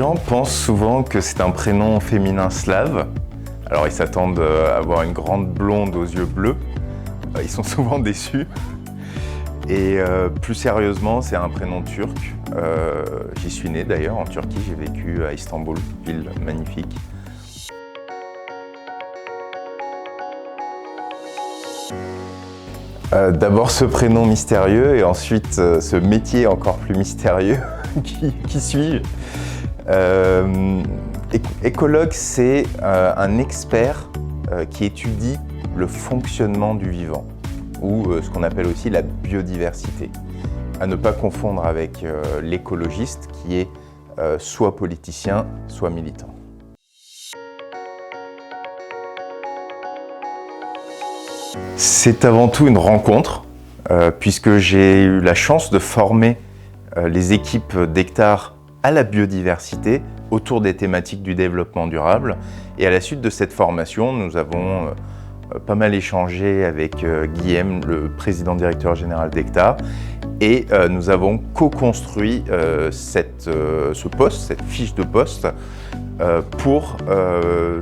gens pensent souvent que c'est un prénom féminin slave. Alors ils s'attendent à avoir une grande blonde aux yeux bleus. Ils sont souvent déçus. Et plus sérieusement, c'est un prénom turc. J'y suis né d'ailleurs en Turquie, j'ai vécu à Istanbul, ville magnifique. D'abord ce prénom mystérieux et ensuite ce métier encore plus mystérieux qui suis-je. Écologue, c'est un expert qui étudie le fonctionnement du vivant, ou ce qu'on appelle aussi la biodiversité. À ne pas confondre avec l'écologiste qui est soit politicien, soit militant. C'est avant tout une rencontre, puisque j'ai eu la chance de former les équipes d'Hectare à la biodiversité autour des thématiques du développement durable. Et à la suite de cette formation, nous avons pas mal échangé avec Guillaume, le président directeur général d'Hectare, et nous avons co-construit ce poste, cette fiche de poste, pour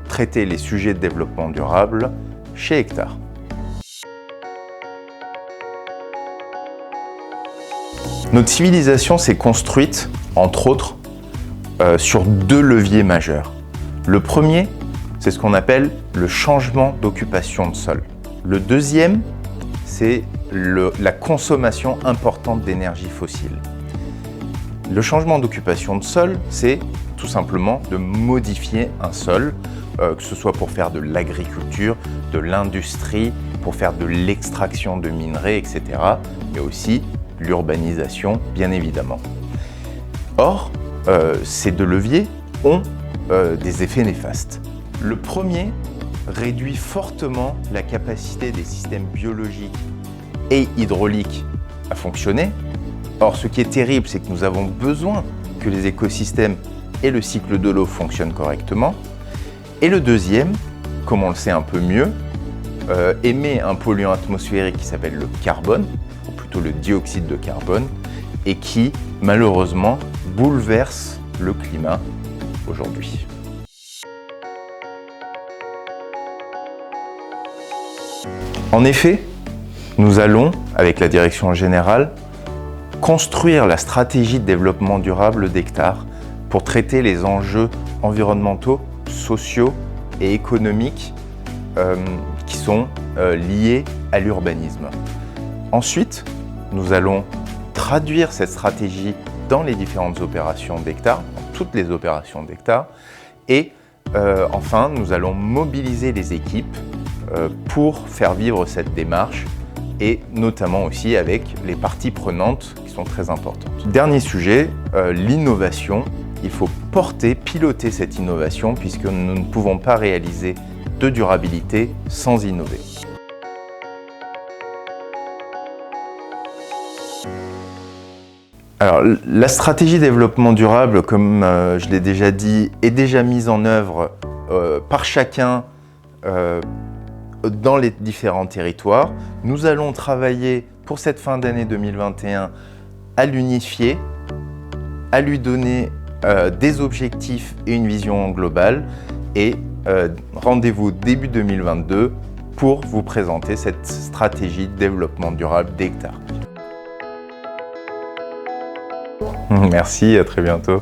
traiter les sujets de développement durable chez Hectare. Notre civilisation s'est construite, entre autres, sur deux leviers majeurs. Le premier, c'est ce qu'on appelle le changement d'occupation de sol. Le deuxième, c'est la consommation importante d'énergie fossile. Le changement d'occupation de sol, c'est tout simplement de modifier un sol, que ce soit pour faire de l'agriculture, de l'industrie, pour faire de l'extraction de minerais, etc., mais aussi l'urbanisation, bien évidemment. Or, ces deux leviers ont des effets néfastes. Le premier réduit fortement la capacité des systèmes biologiques et hydrauliques à fonctionner. Or, ce qui est terrible, c'est que nous avons besoin que les écosystèmes et le cycle de l'eau fonctionnent correctement. Et le deuxième, comme on le sait un peu mieux, émet un polluant atmosphérique qui s'appelle le carbone, ou plutôt le dioxyde de carbone, et qui, malheureusement, bouleverse le climat aujourd'hui. En effet, nous allons, avec la direction générale, construire la stratégie de développement durable d'Hectare pour traiter les enjeux environnementaux, sociaux et économiques qui sont liés à l'urbanisme. Ensuite, nous allons traduire cette stratégie dans les différentes opérations d'Hectare, dans toutes les opérations d'Hectare, et enfin, nous allons mobiliser les équipes pour faire vivre cette démarche et notamment aussi avec les parties prenantes qui sont très importantes. Dernier sujet, l'innovation. Il faut piloter cette innovation puisque nous ne pouvons pas réaliser de durabilité sans innover. Alors, la stratégie développement durable, comme je l'ai déjà dit, est déjà mise en œuvre par chacun dans les différents territoires. Nous allons travailler pour cette fin d'année 2021 à l'unifier, à lui donner des objectifs et une vision globale. Et rendez-vous début 2022 pour vous présenter cette stratégie de développement durable d'Hectare. Merci, à très bientôt.